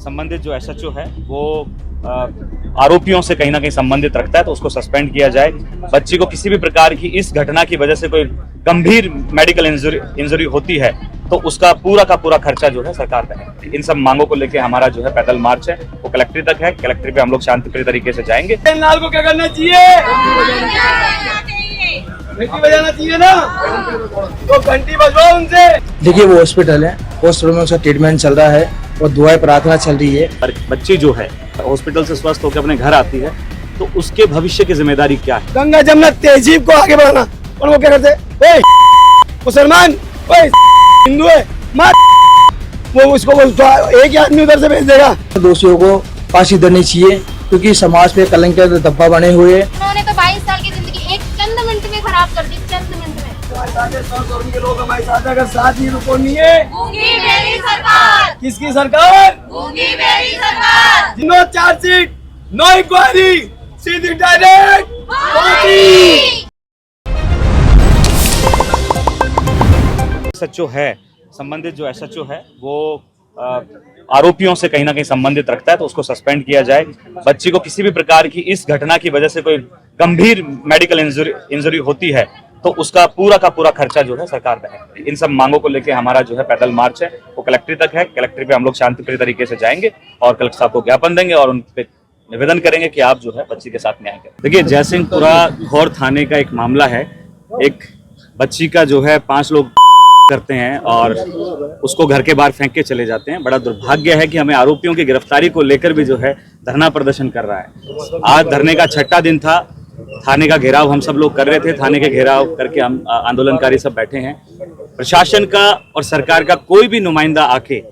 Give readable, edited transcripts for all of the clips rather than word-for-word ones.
संबंधित जो एसएचओ है वो आरोपियों से कहीं ना कहीं संबंधित रखता है तो उसको सस्पेंड किया जाए। बच्ची को किसी भी प्रकार की इस घटना की वजह से कोई गंभीर मेडिकल इंजरी होती है तो उसका पूरा का पूरा खर्चा जो है सरकार वहन। इन सब मांगों को लेकर हमारा जो है पैदल मार्च है वो कलेक्ट्रेट तक है। कलेक्ट्रेट पे हम लोग शांतिप्रिय तरीके से जाएंगे। लाल को क्या करना चाहिए? घंटी बजाना चाहिए ना, तो घंटी बजवाओ उनसे। देखिए वो हॉस्पिटल है, हॉस्पिटल में उसका ट्रीटमेंट चल रहा है और दुआएं प्रार्थना चल रही है। पर बच्ची जो है हॉस्पिटल से स्वस्थ होकर अपने घर आती है तो उसके भविष्य की जिम्मेदारी क्या है? गंगा जमुना तहजीब को आगे बढ़ाना। और वो क्या करते? मुसलमान हिंदू है मार, वो उसको एक ही आदमी उधर से भेज देगा। दोषियों को फांसी देनी चाहिए क्योंकि समाज पे कलंक के धब्बा बने हुए। उन्होंने तो 22 साल की जिंदगी एक चंद मिनट में खराब कर दी। चंद मिनट में के लोग हमारे साथ अगर साथ ही रुको नहीं है। गूंगी मेरी सरकार। किसकी सरकार? गूंगी मेरी सरकार। नो चार्जशीट, नो इंक्वायरी, सीधी डायरेक्ट फांसी। एसएचओ है, संबंधित जो एसएचओ है वो आरोपियों से कहीं ना कहीं संबंधित रखता है तो उसको सस्पेंड किया जाए। बच्ची को किसी भी प्रकार की इस घटना की वजह से कोई गंभीर मेडिकल इंजरी होती है तो उसका पूरा का पूरा खर्चा जो है सरकार वहन। इन सब मांगों को लेकर हमारा जो है पैदल मार्च है वो कलेक्ट्रेट तक है। कलेक्ट्रेट पे हम लोग शांतिप्रिय तरीके से जाएंगे और कलेक्टर साहब को ज्ञापन देंगे और उन पे निवेदन करेंगे कि आप जो है बच्ची के साथ न्याय करें। देखिए जयसिंहपुरा घौर थाने का एक मामला है। एक बच्ची का जो है 5 लोग करते हैं और उसको घर के बाहर फेंक के चले जाते हैं। बड़ा दुर्भाग्य है कि हमें आरोपियों की गिरफ्तारी को लेकर भी जो है धरना प्रदर्शन कर रहा है। आज धरने का 6ठा दिन था। थाने का घेराव हम सब लोग कर रहे थे। थाने के घेराव करके हम आंदोलनकारी सब बैठे हैं। प्रशासन का और सरकार का कोई भी नुमाइंदा आके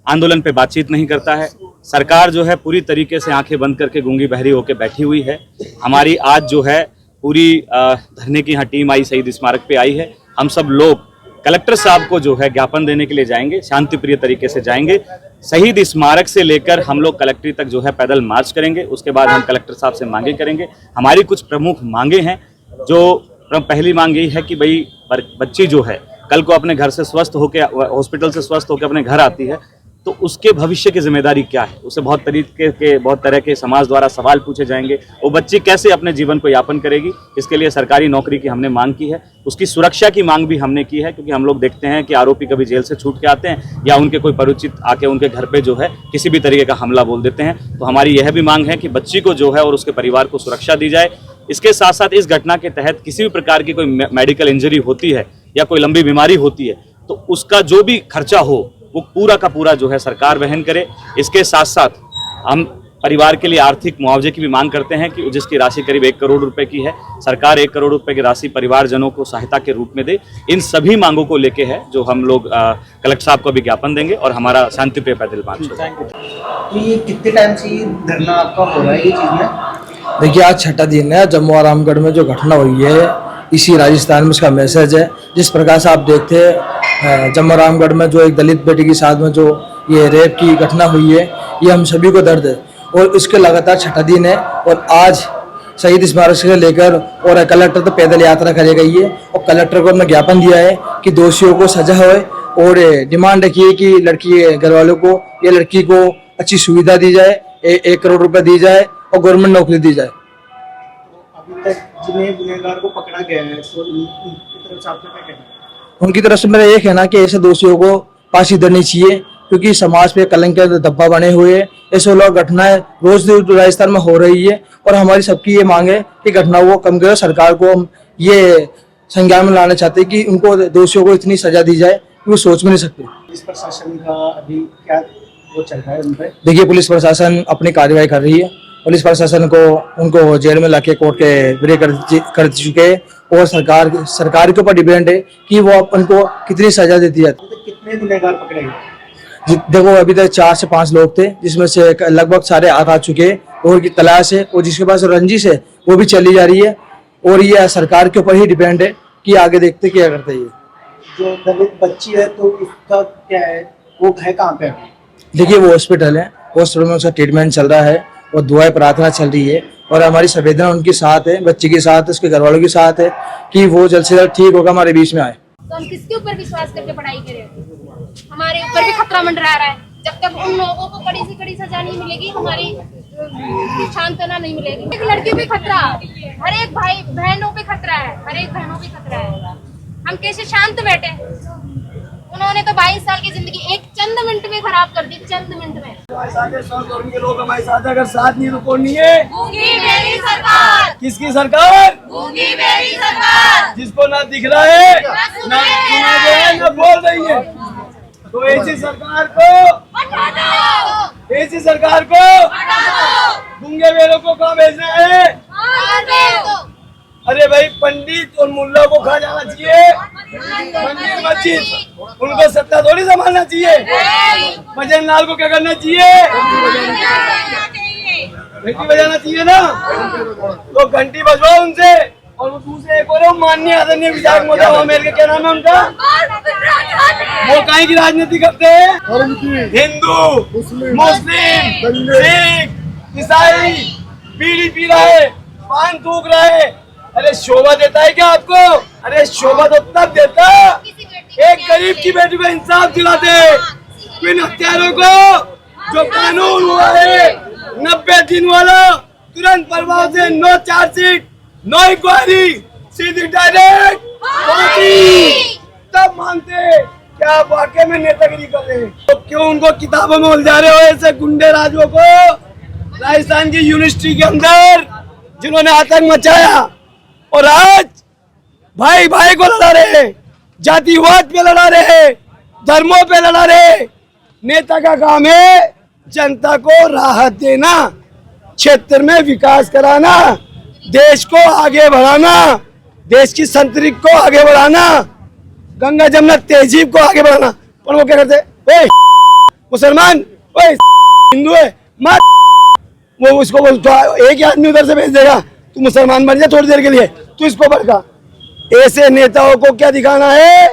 आंदोलन पे बातचीत नहीं करता है। सरकार जो है पूरी तरीके से आंखें बंद करके गूंगी बहरी होकर बैठी हुई है। हमारी आज जो है पूरी धरने की यहाँ टीम आई, शहीद स्मारक पे आई है। हम सब लोग कलेक्टर साहब को जो है ज्ञापन देने के लिए जाएंगे, शांतिप्रिय तरीके से जाएंगे। शहीद स्मारक से लेकर हम लोग कलेक्ट्रेट तक जो है पैदल मार्च करेंगे। उसके बाद हम कलेक्टर साहब से मांगे करेंगे। हमारी कुछ प्रमुख मांगे हैं। जो पहली मांग यही है कि भाई बच्ची जो है कल को अपने घर से स्वस्थ होकर, हॉस्पिटल से स्वस्थ होकर अपने घर आती है तो उसके भविष्य की जिम्मेदारी क्या है? उसे बहुत तरह के समाज द्वारा सवाल पूछे जाएंगे। वो बच्ची कैसे अपने जीवन को यापन करेगी? इसके लिए सरकारी नौकरी की हमने मांग की है। उसकी सुरक्षा की मांग भी हमने की है क्योंकि हम लोग देखते हैं कि आरोपी कभी जेल से छूट के आते हैं या उनके कोई परिचित आके उनके घर पे जो है किसी भी तरीके का हमला बोल देते हैं। तो हमारी यह भी मांग है कि बच्ची को जो है और उसके परिवार को सुरक्षा दी जाए। इसके साथ साथ इस घटना के तहत किसी भी प्रकार की कोई मेडिकल इंजरी होती है या कोई लंबी बीमारी होती है तो उसका जो भी खर्चा हो वो पूरा का पूरा जो है सरकार वहन करे। इसके साथ साथ हम परिवार के लिए आर्थिक मुआवजे की भी मांग करते हैं कि जिसकी राशि करीब 1 करोड़ रुपए की है। सरकार 1 करोड़ रुपए की राशि परिवारजनों को सहायता के रूप में दे। इन सभी मांगों को लेके है जो हम लोग कलेक्टर साहब को भी ज्ञापन देंगे और हमारा शांतिप्रिय पैदल मार्च होगा। तो ये कितने टाइम से ये धरना आपका हो रहा है ये चीज में? देखिए आज 6ठा दिन है। जम्मू और रामगढ़ में जो घटना हुई है इसी राजस्थान में उसका मैसेज है। जिस प्रकार से आप देखते हैं जम्मू रामगढ़ में जो एक दलित बेटी के साथ में जो ये रेप की घटना हुई है ये हम सभी को दर्द है और इसके लगातार 6ठा दिन है। और आज शहीद स्मारक से लेकर और कलेक्टर तो पैदल यात्रा करी गई है और कलेक्टर को हमने ज्ञापन दिया है कि दोषियों को सजा होए और डिमांड रखी है कि लड़की के घर वालों को या लड़की को अच्छी सुविधा दी जाए, 1 करोड़ रुपए दी जाए और गवर्नमेंट नौकरी दी जाए। अभी तक जिन्हें गुनहगार को पकड़ा गया है तो उनकी तरफ से आपका क्या कहना है? उनकी तरफ से मेरा ये कहना है कि ऐसे दोषियों को फांसी देनी चाहिए क्योंकि समाज पे कलंक के धब्बा बने हुए हैं। ऐसे लोग घटनाएं रोज राजस्थान में हो रही है और हमारी सबकी ये मांग है कि घटनाओं को कम करें। सरकार को हम ये संज्ञान में लाना चाहते हैं कि उनको दोषियों को इतनी सजा दी जाए कि वो सोच भी नहीं सकते। पुलिस प्रशासन का अभी क्या वो चल रहा है उन पर? देखिए पुलिस प्रशासन अपनी कार्रवाई कर रही है। पुलिस प्रशासन को उनको जेल में लाके कोर्ट के ब्रेक कर चुके हैं और सरकार के ऊपर डिपेंड है कि वो उनको कितनी सजा देती है। कितने गुनहगार पकड़े गए? देखो अभी तक 4 से 5 लोग थे जिसमें से लगभग सारे आ चुके हैं और की तलाश है और जिसके पास रंजिश है वो भी चली जा रही है और ये सरकार के ऊपर ही डिपेंड है कि आगे देखते क्या करते हैं। जो दलित बच्ची है तो उसका क्या है, वो है कहाँ पे? देखिए वो हॉस्पिटल है, हॉस्पिटल में उसका ट्रीटमेंट चल रहा है और दुआएं प्रार्थना चल रही है और हमारी संवेदना उनके साथ है, बच्ची के साथ, उसके घर वालों के साथ है कि वो जल्द से जल्द ठीक होगा, हमारे बीच में आए। तो हम किसके ऊपर विश्वास करके पढ़ाई करें? हमारे ऊपर भी खतरा मंडरा रहा है। जब तक उन लोगों को कड़ी से कड़ी सजा नहीं मिलेगी, हमारी शांतना नहीं मिलेगी। एक लड़की पे खतरा, हर एक भाई बहनों पे खतरा है, हर एक बहनों पे खतरा है। हम कैसे शांत बैठे? उन्होंने तो 22 साल की जिंदगी एक चंद मिनट में खराब कर दी, चंद मिनट में। हमारे साथ है 100 करोड़ के लोग हमारे साथ, अगर साथ नहीं तो कौन नहीं है? गूंगी मेरी सरकार, किसकी सरकार? गूंगी मेरी सरकार, जिसको ना दिख रहा है ना ना सुन सुना रहा गया है, है ना बोल रही है। तो ऐसी सरकार को, हटा दो, ऐसी सरकार को हटा दो, गूंगे बेलों को कहाँ भेजना है? हटा दो। अरे भाई, पंडित और मुल्ला को कहाँ जाना चाहिए? मंदिर मस्जिद। उनको सत्ता थोड़ी संभालना चाहिए। भजन लाल को क्या करना चाहिए? घंटी बजाना चाहिए ना। तो घंटी बजवाओ उनसे। और वो दूसरे एक और माननीय आदरणीय विधायक महोदय अमेर के क्या नाम है उनका? वो काहे की राजनीति करते हैं? हिंदू, मुस्लिम, सिख, ईसाई बीड़ी पी रहा है, पान थूक रहा है। अरे शोभा देता है क्या आपको? अरे शोभा तो तब देता एक गरीब की बेटी को इंसाफ दिलाते, इन हत्यारों को। जो कानून हुआ है 90 दिन वाला, तुरंत प्रभाव से नो चार्जशीट, नो इंक्वायरी, सीधी डायरेक्ट फांसी। तब मानते क्या आप वाकई में नेतागिरी कर रहे हैं। तो क्यों उनको किताबों में उलझा रहे हो ऐसे गुंडे राजों को? राजस्थान की यूनिवर्सिटी के अंदर जिन्होंने आतंक मचाया और आज भाई भाई को लड़ा रहे हैं, जातिवाद पे लड़ा रहे हैं, धर्मों पे लड़ा रहे हैं। नेता का काम है जनता को राहत देना, क्षेत्र में विकास कराना, देश को आगे बढ़ाना, देश की संतरिक को आगे बढ़ाना, गंगा जमुना तहजीब को आगे बढ़ाना। पर वो क्या करते? ओए मुसलमान, ओए हिंदू है, मत। वो उसको एक ही आदमी उधर से भेज देगा, तू मुसलमान बन जा थोड़ी देर के लिए, तू इसको भड़का। ऐसे नेताओं को क्या दिखाना है?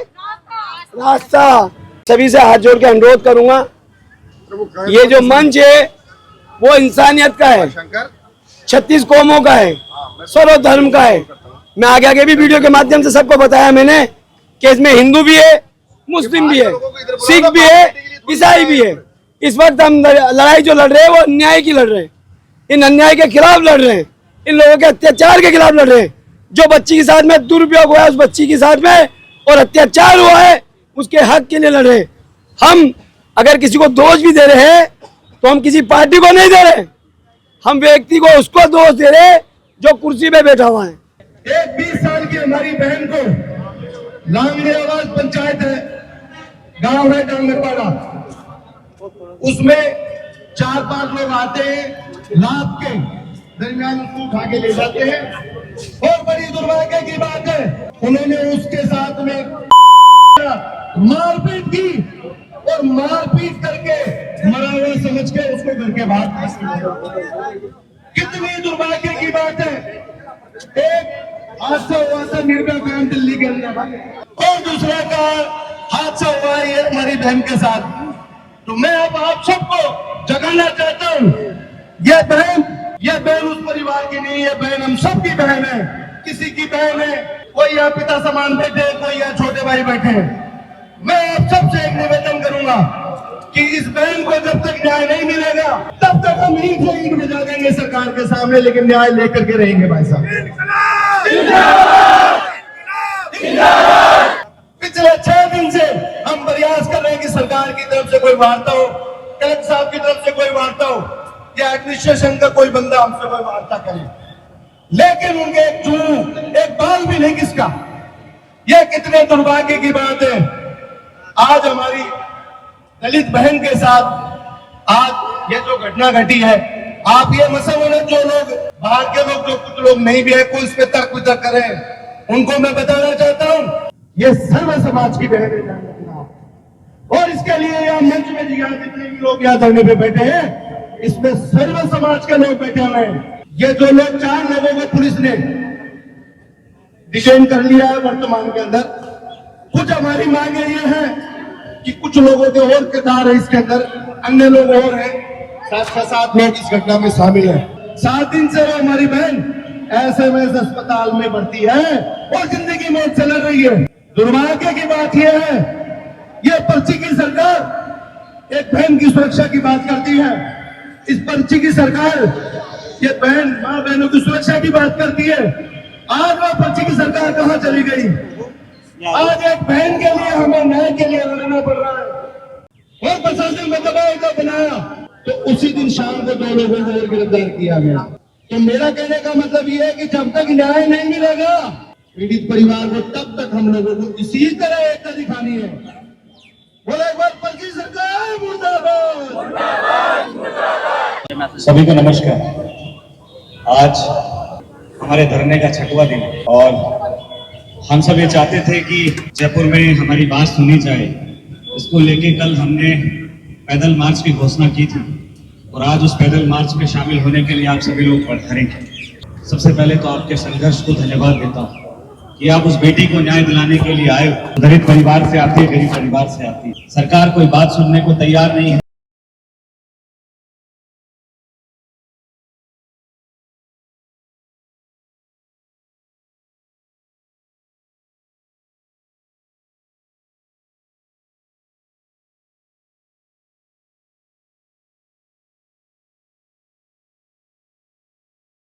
रास्ता। सभी से हाथ जोड़ के अनुरोध करूंगा, ये जो मंच है वो इंसानियत का है, 36 कौमों का है, सर्व धर्म का है। मैं आगे आगे भी वीडियो के माध्यम से सबको बताया मैंने कि इसमें हिंदू भी है, मुस्लिम भी है, सिख भी है, ईसाई भी है। इस वक्त हम लड़ाई जो लड़ रहे हैं वो अन्याय की लड़ रहे हैं, इन अन्याय के खिलाफ लड़ रहे हैं, इन लोगों के अत्याचार के खिलाफ लड़ रहे हैं। जो बच्ची के साथ में दुरुपयोग हुआ है उस बच्ची के साथ में और अत्याचार हुआ है उसके हक के लिए लड़ रहे हैं। हम अगर किसी को दोष भी दे रहे हैं तो हम किसी पार्टी को नहीं दे रहे, हम व्यक्ति को उसको दोष दे रहे जो कुर्सी पे बैठा हुआ है। एक 20 साल की हमारी बहन को लांगड़ियावास पंचायत है, गांव है डांगरवाड़ा, उसमें 4-5 लोग आते हैं, रात के दरमियान उसको उठा के ले जाते हैं। और बड़ी दुर्भाग्य की बात है, उन्होंने उसके साथ में मारपीट की और मारपीट करके मरा हुआ समझ के उसको घर के बाहर। कितनी दुर्भाग्य की बात है। एक हादसा हुआ था निर्भया कांड दिल्ली के अंदर, और दूसरा का हादसा हुआ है हमारी बहन के साथ। तो मैं अब आप सबको जगाना चाहता हूँ, यह बहन उस परिवार की नहीं है, बहन हम सब की बहन है, किसी की बहन है। कोई यहाँ पिता समान बैठे, कोई यहाँ छोटे भाई बैठे। मैं आप सबसे एक निवेदन करूंगा कि इस बहन को जब तक न्याय नहीं मिलेगा तब तक हम ईंट से ईंट बजा देंगे सरकार के सामने, लेकिन न्याय लेकर के रहेंगे भाई साहब। पिछले 6 दिन से हम प्रयास कर रहे हैं कि सरकार की तरफ से कोई वार्ता हो, कलेक्टर साहब की तरफ से कोई वार्ता हो, या एडमिनिस्ट्रेशन का कोई बंदा हमसे कोई वार्ता करे, लेकिन उनके एक बाल भी नहीं किसका। यह कितने दुर्भाग्य की बात है। आज हमारी दलित बहन के साथ आज ये जो घटना घटी है, आप ये मत समझो जो लोग बाहर के लोग, जो कुछ लोग नहीं भी है, कोई इस पे तर्क वितर्क करें, उनको मैं बताना चाहता हूं ये सर्व समाज की बहन है। और इसके लिए यहाँ मंच में जितने भी लोग यहाँ धरने पे बैठे हैं, इसमें सर्व समाज के लोग बैठे हुए हैं। ये जो लोग 4 लोगों को पुलिस ने डिटेन कर लिया है वर्तमान के अंदर, कुछ हमारी मांगे ये है कि कुछ लोगों के और किरदार है इसके अंदर, अन्य लोग और हैं, 7 लोग इस घटना में शामिल हैं। 7 दिन से वो हमारी बहन SMS अस्पताल में भर्ती है और जिंदगी मौत से लड़ रही है। दुर्भाग्य की बात यह है, ये पर्ची की सरकार एक बहन की सुरक्षा की बात करती है। इस पर्ची की सरकार ये बहन माँ बहनों की सुरक्षा की बात करती है। आज वो पर्ची की सरकार कहाँ चली गई? आज एक बहन के लिए हमें न्याय के लिए लड़ना पड़ रहा है और प्रशासन में दबाव का बनाया तो उसी दिन शाम को 2 लोगों को और गिरफ्तार किया गया। तो मेरा कहने का मतलब ये है कि जब तक न्याय नहीं मिलेगा पीड़ित परिवार को तब तक हम लोगों को इसी तरह एकता दिखानी है। बोले एक बार पर्ची सरकार मुर्दाबाद। सभी को नमस्कार। आज हमारे धरने का 6वां दिन है और हम सब ये चाहते थे कि जयपुर में हमारी बात सुनी जाए। इसको लेके कल हमने पैदल मार्च की घोषणा की थी और आज उस पैदल मार्च में शामिल होने के लिए आप सभी लोग पधारेंगे। सबसे पहले तो आपके संघर्ष को धन्यवाद देता हूँ कि आप उस बेटी को न्याय दिलाने के लिए आए हो। दलित परिवार से आती है, गरीब परिवार से आती है। सरकार कोई बात सुनने को तैयार नहीं है।